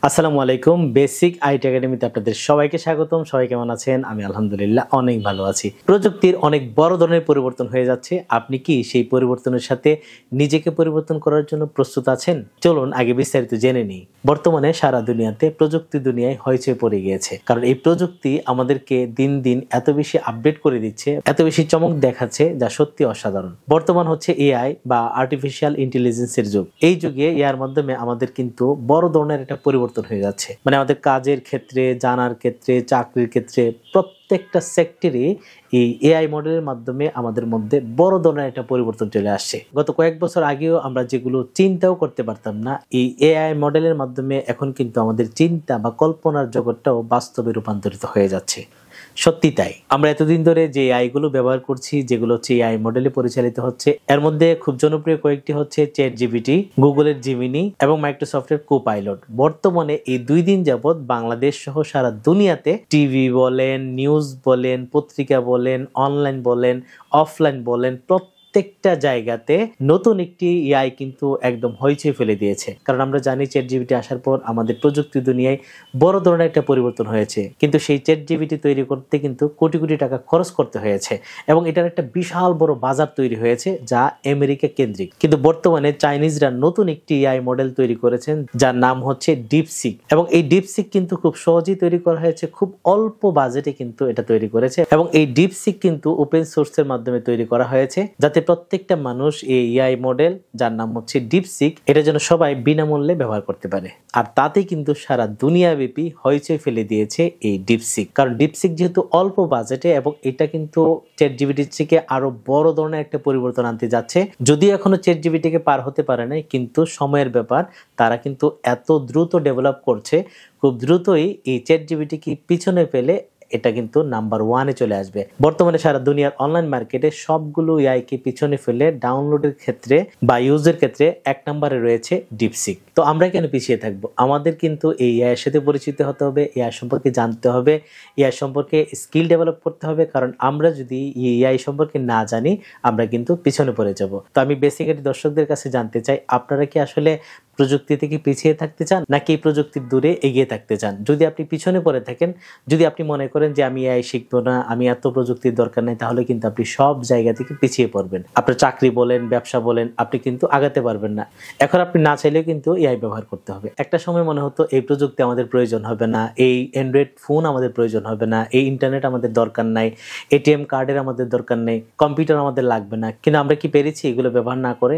আসসালামু আলাইকুম। Basic IT একাডেমিতে আপনাদের সবাইকে স্বাগতম। সবাই কেমন আছেন? আমি আলহামদুলিল্লাহ অনেক ভালো আছি। প্রযুক্তির অনেক বড় ধরনের পরিবর্তন হয়ে যাচ্ছে। আপনি কি সেই পরিবর্তনের সাথে নিজেকে পরিবর্তন করার জন্য প্রস্তুত আছেন? চলুন আগে বিস্তারিত জেনে নিই। বর্তমানে সারা দুনিয়াতে প্রযুক্তি দুনিয়ায় হইচই পড়ে গিয়েছে। কারণ এই প্রযুক্তি আমাদেরকে দিন দিন এত বেশি আপডেট করে দিচ্ছে, এত বেশি চমক দেখাচ্ছে, যা সত্যি অসাধারণ। বর্তমান হচ্ছে এআই বা আর্টিফিশিয়াল ইন্টেলিজেন্সের যুগ। এই যুগে এআইয়ের মাধ্যমে আমাদের কিন্তু বড় ধরনের একটা পরিবর্তন হয়ে যাচ্ছে। মানে আমাদের কাজের ক্ষেত্রে, জানার ক্ষেত্রে, চাকরির ক্ষেত্রে, প্রত্যেকটা সেক্টরে এই এআই মডেলের মাধ্যমে আমাদের মধ্যে বড় ধরনের একটা পরিবর্তন চলে আসছে। গত কয়েক বছর আগেও আমরা যেগুলো চিন্তাও করতে পারতাম না, এই এআই মডেলের মাধ্যমে এখন কিন্তু আমাদের চিন্তা বা কল্পনার জগৎটাও বাস্তবে রূপান্তরিত হয়ে যাচ্ছে। সত্যি তাই। আমরা এতদিন ধরে যে এআই গুলো ব্যবহার করছি, যেগুলো হচ্ছে এআই মডেলে পরিচালিত হচ্ছে, এর মধ্যে খুব জনপ্রিয় কয়েকটি হচ্ছে চ্যাটজিপিটি, গুগলের জিমিনি এবং মাইক্রোসফটের কোপাইলট। বর্তমানে এই 2 দিন যাবৎ বাংলাদেশ সহ সারা দুনিয়াতে টিভি বলেন, নিউজ বলেন, পত্রিকা বলেন, অনলাইন বলেন, অফলাইন বলেন, প্রত্যেকটা জায়গাতে নতুন একটি এআই কিন্তু একদম হইচই ফেলে দিয়েছে। কারণ আমরা জানি চ্যাটজিপিটি আসার পর আমাদের প্রযুক্তি দুনিয়ায় বড় ধরনের একটা পরিবর্তন হয়েছে, কিন্তু সেই চ্যাটজিপিটি তৈরি করতে কিন্তু কোটি কোটি টাকা খরচ করতে হয়েছে এবং এটার একটা বিশাল বড় বাজার তৈরি হয়েছে, যা আমেরিকা কেন্দ্রিক। কিন্তু বর্তমানে চাইনিজরা নতুন একটি এআই মডেল তৈরি করেছেন, যার নাম হচ্ছে ডিপসিক। এবং এই ডিপসিক কিন্তু খুব সহজেই তৈরি করা হয়েছে, খুব অল্প বাজেটে কিন্তু এটা তৈরি করেছে। এবং এই ডিপসিক কিন্তু ওপেন সোর্সের মাধ্যমে তৈরি করা হয়েছে, যাতে প্রত্যেকটা মানুষ এই এআই মডেল, যার নাম হচ্ছে ডিপসিক, এটা যেন সবাই বিনামূল্যে ব্যবহার করতে পারে। আর তাতে কিন্তু সারা দুনিয়াব্যাপী হইচই ফেলে দিয়েছে এই ডিপসিক। কারণ ডিপসিক যেহেতু অল্প বাজেটে, এবং এটা কিন্তু চ্যাটজিপিটির থেকে আরো বড় ধরনের একটা পরিবর্তন আনতে যাচ্ছে। যদিও এখনো চ্যাটজিপিটিকে পার হতে পারে নাই, কিন্তু সময়ের ব্যাপার। তারা কিন্তু এত দ্রুত ডেভেলপ করছে, খুব দ্রুতই এই চ্যাটজিপিটিকে পিছনে ফেলে এটা কিন্তু নাম্বার 1-এ চলে আসবে। বর্তমানে সারা দুনিয়ার অনলাইন মার্কেটে সবগুলো এআইকে পিছনে ফেলে ডাউনলোডের ক্ষেত্রে বা ইউজের ক্ষেত্রে 1 নম্বরে রয়েছে ডিপসিক। তো আমরা কেন পিছিয়ে থাকবো? আমাদের কিন্তু এই এআই সাথে পরিচিত হতে হবে, এআই সম্পর্কে জানতে হবে, এআই সম্পর্কে স্কিল ডেভেলপ করতে হবে। কারণ আমরা যদি এআই সম্পর্কে না জানি, আমরা কিন্তু পিছনে পড়ে যাব। তো আমি বেসিক্যালি দর্শকদের কাছে জানতে চাই, আপনারা কি আসলে প্রযুক্তি থেকে পিছিয়ে থাকতে চান, নাকি প্রযুক্তির দূরে এগিয়ে থাকতে চান? যদি আপনি পিছনে পড়ে থাকেন, যদি আপনি মনে করেন যে আমি এআই শিখবো না, আমি এত প্রযুক্তির দরকার নেই, তাহলে কিন্তু আপনি সব জায়গা থেকে পিছিয়ে পড়বেন। আপনার চাকরি বলেন, ব্যবসা বলেন, আপনি কিন্তু আগাতে পারবেন না। এখন আপনি না চাইলেও কিন্তু এআই ব্যবহার করতে হবে। একটা সময় মনে হতো এই প্রযুক্তি আমাদের প্রয়োজন হবে না, এই অ্যান্ড্রয়েড ফোন আমাদের প্রয়োজন হবে না, এই ইন্টারনেট আমাদের দরকার নাই, এটিএম কার্ডের আমাদের দরকার নেই, কম্পিউটার আমাদের লাগবে না। কিন্তু আমরা কি পেরেছি এগুলো ব্যবহার না করে?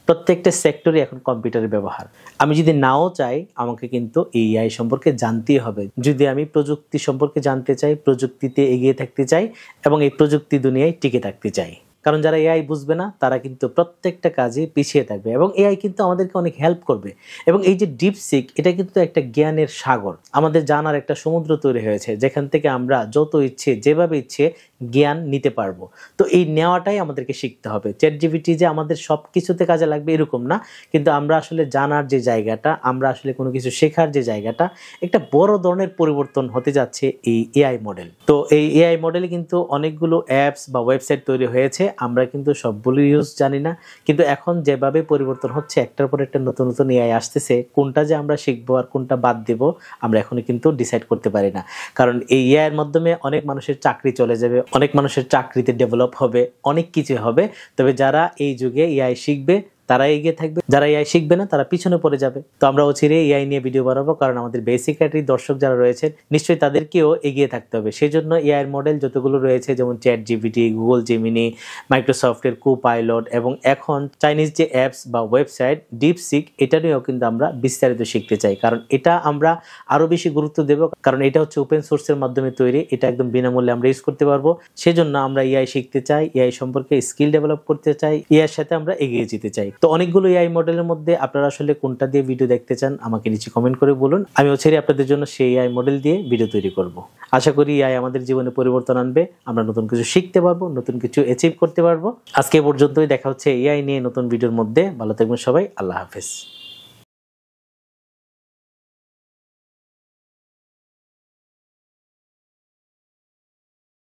প্রত্যেকটা সেক্টরে এখন কম্পিউটারের ব্যবহার। আমি যদি নাও চাই, আমাকে কিন্তু এআই সম্পর্কে জানতেই হবে। যদি আমি প্রযুক্তি সম্পর্কে জানতে চাই, প্রযুক্তিতে এগিয়ে থাকতে চাই এবং এই প্রযুক্তি দুনিয়ায় টিকে থাকতে চাই। কারণ যারা এআই বুঝবে না, তারা কিন্তু প্রত্যেকটা কাজে পিছিয়ে থাকবে। এবং এআই কিন্তু আমাদেরকে অনেক হেল্প করবে। এবং এই যে ডিপসিক, এটা কিন্তু একটা জ্ঞানের সাগর, আমাদের জানার একটা সমুদ্র তৈরি হয়েছে, যেখান থেকে আমরা যত ইচ্ছে, যেভাবে ইচ্ছে জ্ঞান নিতে পারবো। তো এই নেওয়াটাই আমাদেরকে শিখতে হবে। চ্যাটজিপিটি যে আমাদের সব কিছুতে কাজে লাগবে এরকম না, কিন্তু আমরা আসলে জানার যে জায়গাটা, আমরা আসলে কোনো কিছু শেখার যে জায়গাটা, একটা বড় ধরনের পরিবর্তন হতে যাচ্ছে এই এআই মডেল। তো এই এআই মডেলে কিন্তু অনেকগুলো অ্যাপস বা ওয়েবসাইট তৈরি হয়েছে, আমরা কিন্তু সবগুলো ইউজ জানি না। কিন্তু এখন যেভাবে পরিবর্তন হচ্ছে, একটার পর একটা নতুন নতুন এআই আসতেছে, কোনটা যে আমরা শিখবো আর কোনটা বাদ দেব, আমরা এখনো কিন্তু ডিসাইড করতে পারি না। কারণ এই এআই এর মাধ্যমে অনেক মানুষের চাকরি চলে যাবে, অনেক মানুষের চাকরিতে ডেভেলপ হবে, অনেক কিছু হবে। তবে যারা এই যুগে এআই শিখবে, তারা এগিয়ে থাকবে, যারা এআই শিখবে না, তারা পিছনে পড়ে যাবে। তো আমরা অচিরে এআই নিয়ে ভিডিও বানাবো, কারণ আমাদের বেসিক ক্যাটাগরির দর্শক যারা রয়েছেন, নিশ্চয়ই তাদেরকেও এগিয়ে থাকতে হবে। সেই জন্য এআই মডেল যতগুলো রয়েছে, যেমন চ্যাটজিপিটি, গুগল জিমিনি, মাইক্রোসফটের কোপাইলট এবং এখন চাইনিজ যে অ্যাপস বা ওয়েবসাইট ডিপসিক, এটা নিয়েও কিন্তু আমরা বিস্তারিত শিখতে চাই। কারণ এটা আমরা আরো বেশি গুরুত্ব দেব, কারণ এটা হচ্ছে ওপেন সোর্সের মাধ্যমে তৈরি, এটা একদম বিনামূল্যে আমরা ইউজ করতে পারবো। সেজন্য আমরা এআই শিখতে চাই, এআই সম্পর্কে স্কিল ডেভেলপ করতে চাই, এআইয়ের সাথে আমরা এগিয়ে যেতে চাই। তো অনেকগুলো এআই মডেলের মধ্যে আপনারা আসলে কোনটা দিয়ে ভিডিও দেখতে চান, আমাকে নিচে কমেন্ট করে বলুন। আমি অচিরে আপনাদের জন্য সেই এআই মডেল দিয়ে ভিডিও তৈরি করব। আশা করি এআই আমাদের জীবনে পরিবর্তন আনবে, আমরা নতুন কিছু শিখতে পারবো, নতুন কিছু অ্যাচিভ করতে পারবো। আজকে পর্যন্তই, দেখা হচ্ছে এআই নিয়ে নতুন ভিডিওর মধ্যে। ভালো থাকবেন সবাই, আল্লাহ হাফেজ।